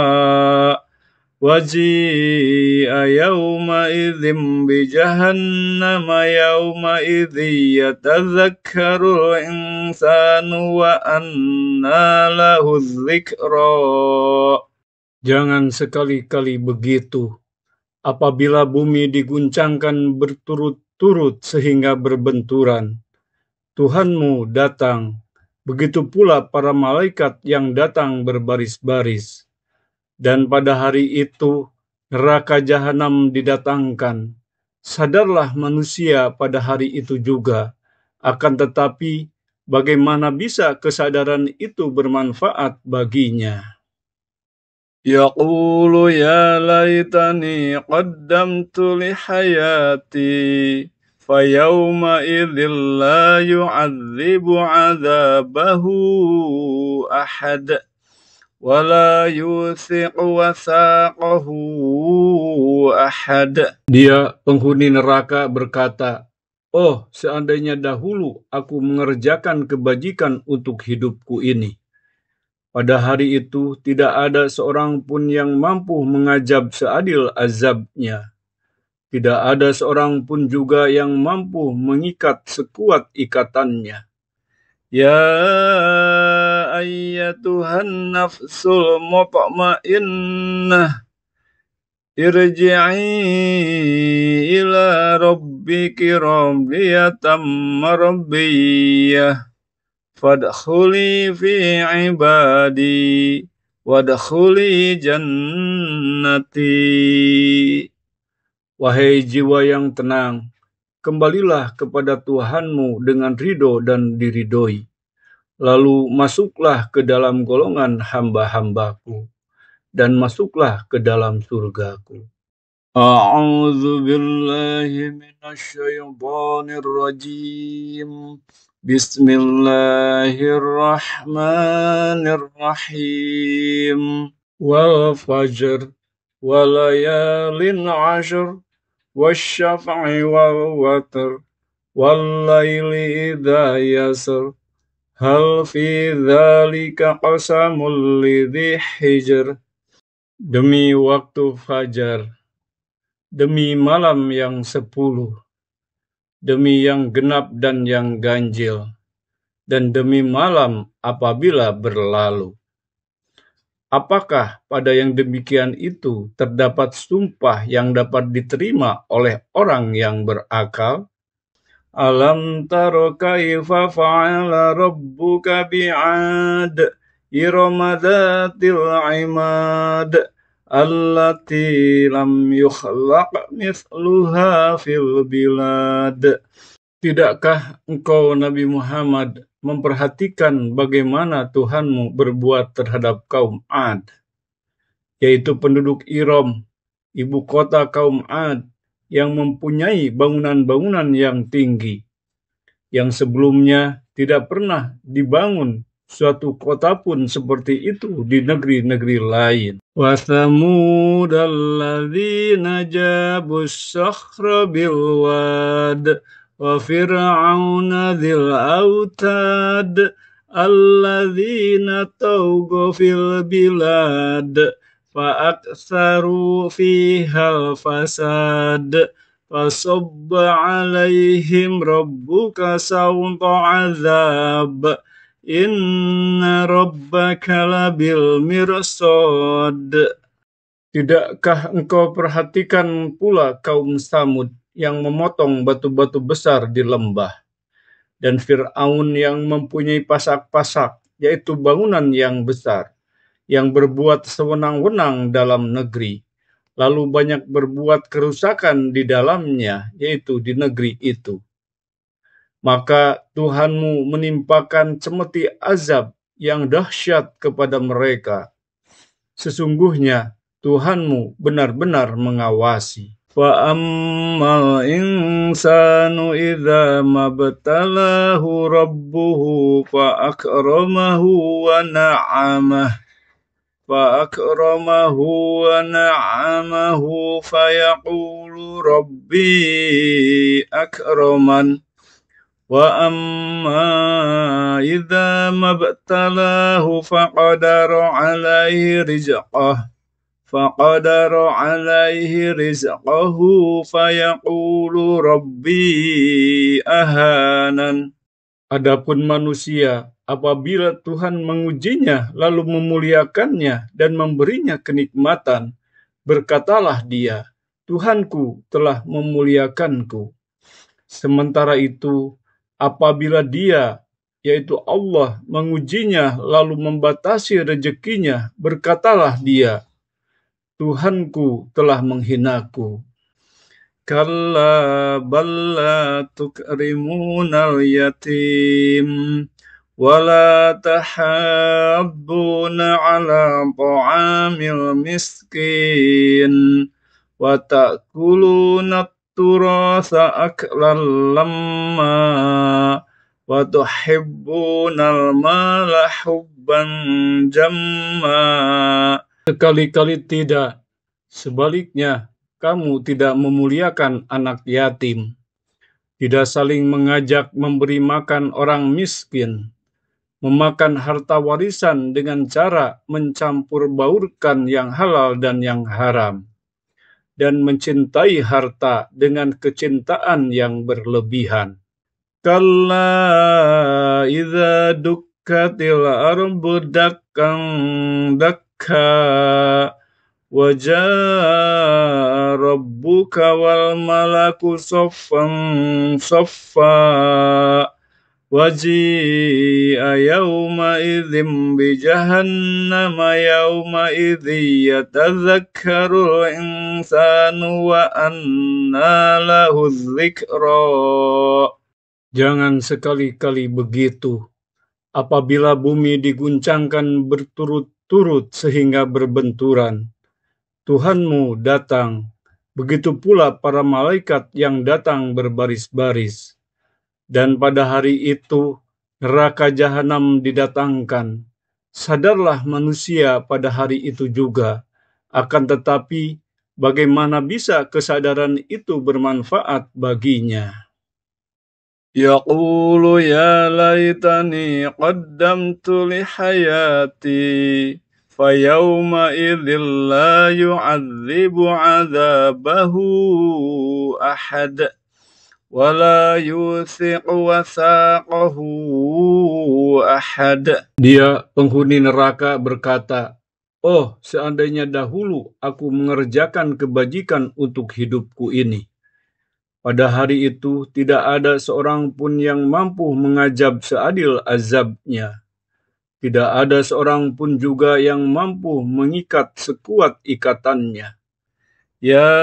وَجِيءَ يَوْمَئِذٍ بِجَهَنَّمَ يَوْمَئِذٍ يَتَذَكَّرُ الْإِنسَانُ وَأَنَّى لَهُ الذِّكْرَى. Jangan sekali-kali begitu. Apabila bumi diguncangkan berturut-turut sehingga berbenturan, Tuhanmu datang, begitu pula para malaikat yang datang berbaris-baris. Dan pada hari itu, neraka jahanam didatangkan. Sadarlah manusia pada hari itu juga. Akan tetapi, bagaimana bisa kesadaran itu bermanfaat baginya? Yaqulu ya laitani qaddamtu li hayati. فَيَوْمَئِذٍ لَا يُعَذِّبُ عَذَابَهُ أَحَدٌ وَلَا يُوثِقُ وَثَاقَهُ أَحَدٌ. Dia, penghuni neraka, berkata, Oh, seandainya dahulu aku mengerjakan kebajikan untuk hidupku ini. Pada hari itu tidak ada seorang pun yang mampu mengajab seadil azabnya. Tidak ada seorang pun juga yang mampu mengikat sekuat ikatannya. Ya ayyatuhan nafsul mutma'innah irji'i ila rabbiki radiyatan mardiyah fadkhuli fi ibadi wadkhuli jannati. Wahai jiwa yang tenang, kembalilah kepada Tuhanmu dengan ridho dan diridhoi. Lalu masuklah ke dalam golongan hamba-hambaku, dan masuklah ke dalam surgaku. A'udzu billahi minasyaitonir rajim. Bismillahirrahmanirrahim. Wal fajr walayalin ashr wasyaf'i wal watr wal laili idza yasr hal fi dzalika qasamul lidzi hijr. Demi waktu fajar, demi malam yang 10, demi yang genap dan yang ganjil, dan demi malam apabila berlalu. Apakah pada yang demikian itu terdapat sumpah yang dapat diterima oleh orang yang berakal? Alam taro kaifa fa'ala rabbuka bi'ad irama dzatil imad allati lam yukhlaq mithluha fil bilad. Tidakkah engkau Nabi Muhammad memperhatikan bagaimana Tuhanmu berbuat terhadap kaum Ad, yaitu penduduk Iram, ibu kota kaum Ad, yang mempunyai bangunan-bangunan yang tinggi, yang sebelumnya tidak pernah dibangun suatu kota pun seperti itu di negeri-negeri lain. Wa thamud alladzina jabus sakhra bil wad wa fir'auna dzil autad alladzina tawghaw fil bilad fa aktsaru fihal fasad fasabba alaihim rabbuka sawta azab inna rabbaka labil mirsad. Tidakkah engkau perhatikan pula kaum Samud yang memotong batu-batu besar di lembah, dan Fir'aun yang mempunyai pasak-pasak, yaitu bangunan yang besar, yang berbuat sewenang-wenang dalam negeri, lalu banyak berbuat kerusakan di dalamnya, yaitu di negeri itu. Maka Tuhanmu menimpakan cemeti azab yang dahsyat kepada mereka. Sesungguhnya Tuhanmu benar-benar mengawasi. Fa ammal insanu idza mabtalahu rabbuhu fa akramahu wa na'amahu fa yaqulu rabbi akraman. Wa amma idza mabtalahu faqadara alaihi rizqahu fayaqulu rabbi ahanan. Adapun manusia, apabila Tuhan mengujinya lalu memuliakannya dan memberinya kenikmatan, berkatalah dia, Tuhanku telah memuliakanku. Sementara itu, apabila dia, yaitu Allah, mengujinya lalu membatasi rezekinya, berkatalah dia, Tuhanku telah menghinaku. Kalla balla tukrimunal yatim wala tahabbuna ala ta'amil miskin wa ta'kuluna turasa aklan lamma wa tuhibbunal mala hubban jamma. Sekali-kali tidak, sebaliknya kamu tidak memuliakan anak yatim, tidak saling mengajak memberi makan orang miskin, memakan harta warisan dengan cara mencampur baurkan yang halal dan yang haram, dan mencintai harta dengan kecintaan yang berlebihan. Kalla idza dukkatil ardu dakkan dakka wa jaa rabbuka wal malaku saffan saffa waji'a yawma idzin bi jahannama yawma idzi yatadzakkarul insanu wa anna lahu dzikra. Jangan sekali-kali begitu. Apabila bumi diguncangkan berturut-turut sehingga berbenturan, Tuhanmu datang Begitu pula para malaikat yang datang berbaris-baris. Dan pada hari itu neraka jahanam didatangkan. Sadarlah manusia pada hari itu juga. Akan tetapi bagaimana bisa kesadaran itu bermanfaat baginya? Yaqulu ya laitani qaddamtu li hayati fayawma idzil la yu'adzibu 'adzabahu ahad wa la yuthiqu wathaqahu ahad. Dia, penghuni neraka, berkata, "Oh, seandainya dahulu aku mengerjakan kebajikan untuk hidupku ini. Pada hari itu tidak ada seorang pun yang mampu mengajab seadil azabnya. Tidak ada seorang pun juga yang mampu mengikat sekuat ikatannya. Ya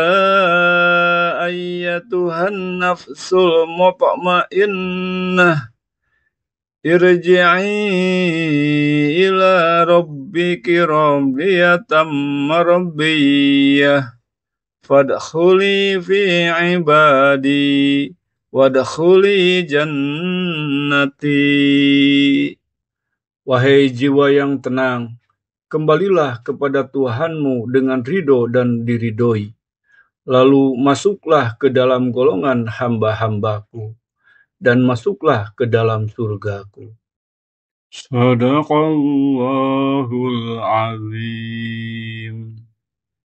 ayyatuhan nafsul mutmainnah, irji'i ila rabbiki radiyatan mardiyah. Fadkhuli fi ibadi wadkhuli jannati." Wahai jiwa yang tenang, kembalilah kepada Tuhanmu dengan ridho dan diridhoi. Lalu masuklah ke dalam golongan hamba-hambaku, dan masuklah ke dalam surgaku. Sadaqallahul azim.